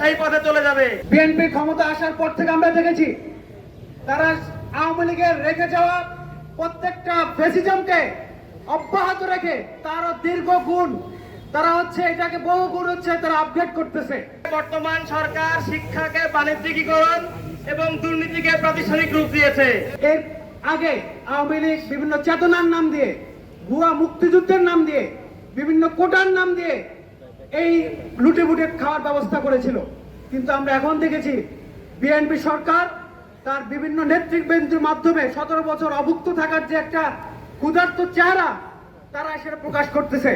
সেই পথে চলে যাবে। বিএনপি ক্ষমতা আসার পর থেকে আমরা দেখেছি তারা আওয়ামী লীগের রেখে যাওয়া প্রত্যেকটা ফ্যাসিজমকে অব্যাহত রেখে তারও দীর্ঘ গুণ তারা এটাকে বহু গুণ তারা আপডেট করতেছে। বর্তমান সরকার শিক্ষাকে বাণিজ্যিকীকরণ এবং দুর্নীতিকে প্রাতিষ্ঠানিক রূপ দিয়েছে। এর আগে আওয়ামী লীগ বিভিন্ন চেতনার নাম দিয়ে, ভুয়া মুক্তিযুদ্ধের নাম দিয়ে, বিভিন্ন কোটার নাম দিয়ে এই লুটেপুটে খাওয়ার ব্যবস্থা করেছিল। কিন্তু আমরা এখন দেখেছি বিএনপি সরকার তার বিভিন্ন নেতৃবৃন্দের মাধ্যমে 17 বছর অভুক্ত থাকার যে একটা ক্ষুধার্ত চেহারা তারা সেটা প্রকাশ করতেছে।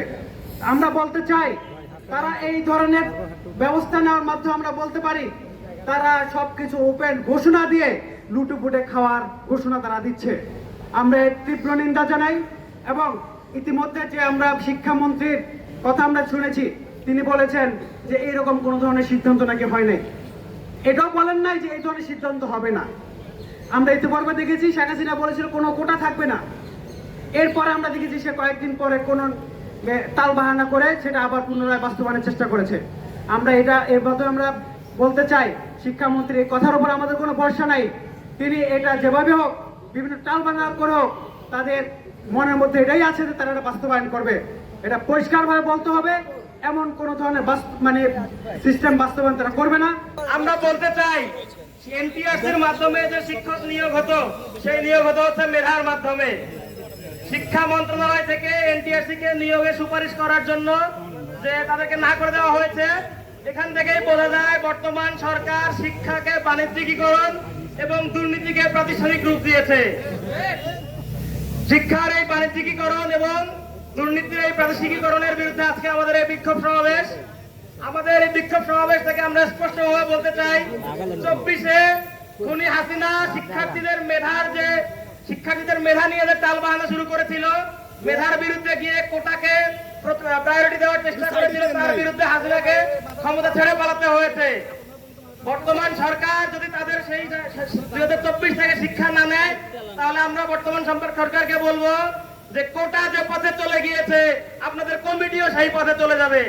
আমরা বলতে চাই তারা এই ধরনের ব্যবস্থা নেওয়ার মাধ্যমে আমরা বলতে পারি তারা সবকিছু ওপেন ঘোষণা দিয়ে লুটেপুটে খাওয়ার ঘোষণা তারা দিচ্ছে। আমরা এর তীব্র নিন্দা জানাই এবং ইতিমধ্যে যে আমরা শিক্ষামন্ত্রীর কথা আমরা শুনেছি, তিনি বলেছেন যে এইরকম কোনো ধরনের সিদ্ধান্ত নাকি হয় নাই। এটাও বলেন নাই যে এই ধরনের সিদ্ধান্ত হবে না। আমরা ইতিপূর্বে দেখেছি শেখ হাসিনা বলেছিল কোনো কোটা থাকবে না। এরপরে আমরা দেখেছি সে কয়েকদিন পরে কোনো তাল বাহানা করে সেটা আবার পুনরায় বাস্তবায়নের চেষ্টা করেছে। আমরা এর মাধ্যমে আমরা বলতে চাই শিক্ষামন্ত্রীর কথার উপর আমাদের কোনো ভরসা নাই। তিনি এটা যেভাবে হোক বিভিন্ন টাল বাহানা করে হোক তাদের মনের মধ্যে এটাই আছে যে তারা এটা বাস্তবায়ন করবে। এটা পরিষ্কারভাবে বলতে হবে, এমন কোন ধরনের সিস্টেম বাস্তবায়ন তারা করবে না। আমরা বলতে চাই এনটিআরসির মাধ্যমে যে শিক্ষক নিয়োগ হতো সেই নিয়োগ হতো হচ্ছে মেধার মাধ্যমে। শিক্ষা মন্ত্রণালয় থেকে এনটিআরসি কে নিয়োগে সুপারিশ করার জন্য যে তাদেরকে না করে দেওয়া হয়েছে, এখান থেকেই বোঝা যায় বর্তমান সরকার শিক্ষাকে বাণিজ্যিকীকরণ এবং দুর্নীতিকে প্রাতিষ্ঠানিক রূপ দিয়েছে। শিক্ষার এই বাণিজ্যিকীকরণ এবং দুর্নীতির এই প্রাতিষ্ঠানিকীকরণের বিরুদ্ধে আজকে আমাদের এই বিক্ষোভ সমাবেশ। আমাদের এই বিক্ষোভ সমাবেশ থেকে আমরা স্পষ্টভাবে বলতে চাই 24-এ খুনি হাসিনা শিক্ষার্থীদের মেধা নিয়ে যে টালবাহানা শুরু করেছিল, মেধার বিরুদ্ধে গিয়ে কোটাকে প্রায়োরিটি দেওয়ার চেষ্টা করেছিল, তার বিরুদ্ধে হাসিনাকে ক্ষমতা ছেড়ে পালাতে হয়েছে। বর্তমান সরকার যদি তাদের সেই 2024 থেকে শিক্ষা না নেয় তাহলে আমরা বর্তমান সরকারকে বলবো যে কোটা যে পথে চলে গিয়েছে আপনাদের কমিটিও সেই পথে চলে যাবে।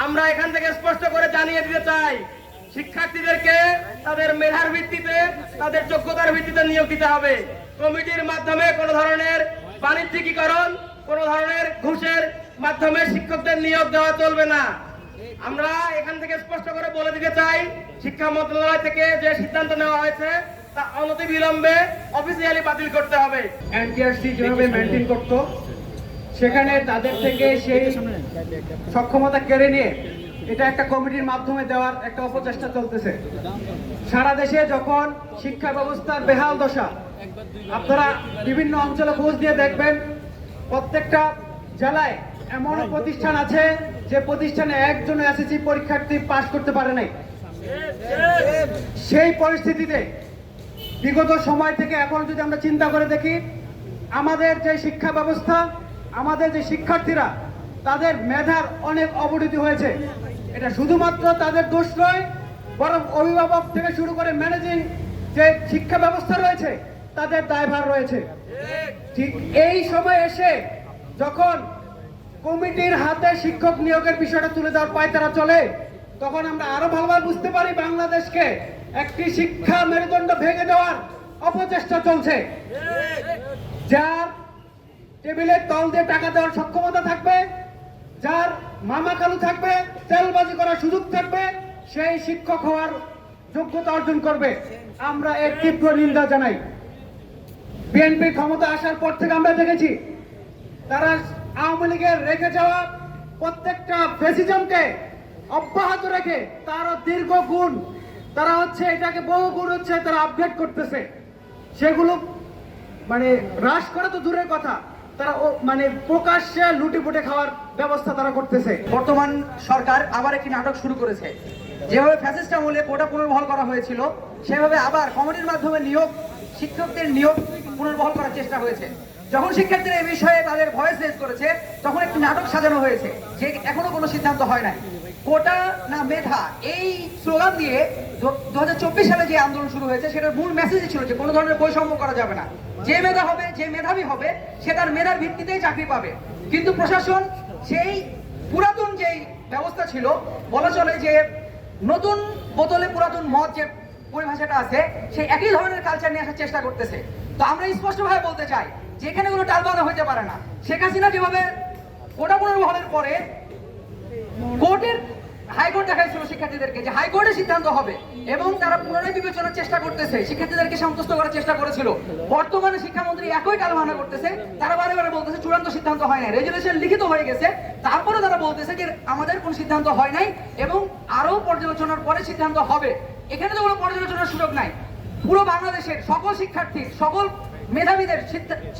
আমরা এখান থেকে স্পষ্ট করে জানিয়ে দিতে চাই শিক্ষার্থীদেরকে তাদের মেধার ভিত্তিতে, তাদের যোগ্যতার ভিত্তিতে নিয়োগ দিতে হবে। কমিটির মাধ্যমে কোনো ধরনের বাণিজ্যিকীকরণ, কোনো ধরনের ঘুষের মাধ্যমে শিক্ষকদের নিয়োগ দেওয়া চলবে না। আমরা এখান থেকে স্পষ্ট করে বলে দিতে চাই শিক্ষা মন্ত্রণালয় থেকে যে সিদ্ধান্ত নেওয়া হয়েছে তা অনতিবিলম্বে অফিসিয়ালি বাতিল করতে হবে। এনটিআরসি যেভাবে মেনটেন করত সেখানে তাদের থেকে সেই সক্ষমতা কেড়ে নিয়ে এটা একটা কমিটির মাধ্যমে দেওয়ার একটা অপচেষ্টা চলতেছে। সারা দেশে যখন শিক্ষা ব্যবস্থার বেহাল দশা, আপনারা বিভিন্ন অঞ্চলে খোঁজ দিয়ে দেখবেন প্রত্যেকটা জেলায় এমন প্রতিষ্ঠান আছে যে প্রতিষ্ঠানে একজন এসএসসি পরীক্ষার্থী পাশ করতে পারে নাই। সেই পরিস্থিতিতে বিগত সময় থেকে এখন যদি আমরা চিন্তা করে দেখি আমাদের যে শিক্ষা ব্যবস্থা, আমাদের যে শিক্ষার্থীরা তাদের মেধার অনেক অবনতি হয়েছে। এটা শুধুমাত্র তাদের দোষ নয়, বরং অভিভাবক থেকে শুরু করে ম্যানেজিং যে শিক্ষা ব্যবস্থা রয়েছে তাদের দায়ভার রয়েছে। ঠিক এই সময় এসে যখন কমিটির হাতে শিক্ষক নিয়োগের বিষয়টা তুলে দেওয়ার পায়তারা চলে, তখন আমরা আরো ভালোভাবে বুঝতে পারি বাংলাদেশকে একটি শিক্ষা মেরুদণ্ড ভেঙে দেওয়ার অপচেষ্টা চলছে। যার টেবিলের তল দিয়ে টাকা দেওয়ার সক্ষমতা থাকবে, যার মামা খালু থাকবে, তেলবাজি করার সুযোগ থাকবে, সেই শিক্ষক হওয়ার যোগ্যতা অর্জন করবে। আমরা এর তীব্র নিন্দা জানাই। বিএনপি ক্ষমতা আসার পর থেকে আমরা দেখেছি তারা আওয়ামী লীগের রেখে যাওয়া প্রত্যেকটা ফ্যাসিজমকে অব্যাহত রেখে তারও দীর্ঘ গুণ তারা এটাকে বহু গুণ তারা আপডেট করতেছে। সেগুলো হ্রাস করা তো দূরের কথা, তারা প্রকাশ্যে লুটিপুটে খাওয়ার ব্যবস্থা তারা করতেছে। বর্তমান সরকার আবার একটি নাটক শুরু করেছে। যেভাবে ফ্যাসিস্ট আমলে কোটা পুনর্বহাল করা হয়েছিল সেভাবে আবার কমিটির মাধ্যমে শিক্ষকদের নিয়োগ পুনর্বহাল করার চেষ্টা হয়েছে। যখন শিক্ষার্থীরা এই বিষয়ে তাদের ভয়েস রেজ করেছে তখন একটি নাটক সাজানো হয়েছে যে এখনো কোনো সিদ্ধান্ত হয় নাই। কোটা না মেধা এই স্লোগান দিয়ে 2024 সালে যে আন্দোলন শুরু হয়েছে সেটার মূল মেসেজই ছিল যে কোনো ধরনের বৈষম্য করা যাবে না। যে মেধা হবে, যে মেধাবী হবে সে তার মেধার ভিত্তিতেই চাকরি পাবে। কিন্তু প্রশাসন সেই পুরাতন যেই ব্যবস্থা ছিল, বলা চলে যে নতুন বোতলে পুরাতন মদ যে পরিভাষাটা আছে, সেই একই ধরনের কালচার নিয়ে আসার চেষ্টা করতেছে। তো আমরা স্পষ্টভাবে বলতে চাই যে এখানে কোনো টালবাহানা হইতে পারে না। শেখ হাসিনা যেভাবে কোটা পুনর্বহালের পরে হাইকোর্ট দেখাইছিল শিক্ষার্থীদেরকে যে হাইকোর্টের সিদ্ধান্ত হবে এবং তারা পুনরায় বিবেচনার চেষ্টা করতেছে, শিক্ষার্থীদেরকে সন্তুষ্ট করার চেষ্টা করেছিল। বর্তমানে শিক্ষামন্ত্রী একই টালবাহানা করতেছে, তারা বারে বারে বলতেছে চূড়ান্ত সিদ্ধান্ত হয় নাই, রেজুলেশন লিখিত হয়ে গেছে, তারপরে তারা বলতেছে যে আমাদের কোনো সিদ্ধান্ত হয় নাই এবং আরো পর্যালোচনার পরে সিদ্ধান্ত হবে। এখানে তো কোনো পর্যালোচনার সুযোগ নাই। পুরো বাংলাদেশের সকল শিক্ষার্থীর, সকল মেধাবীদের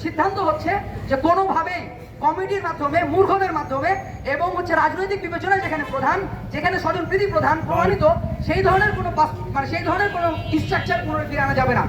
সিদ্ধান্ত হচ্ছে যে কোনোভাবেই কমিটির মাধ্যমে, মূর্খদের মাধ্যমে এবং রাজনৈতিক বিবেচনা যেখানে প্রধান, যেখানে স্বজনপ্রীতি প্রধান প্রমাণিত, সেই ধরনের কোনো স্ট্রাকচার পুনরায় ফিরে আনা যাবে না।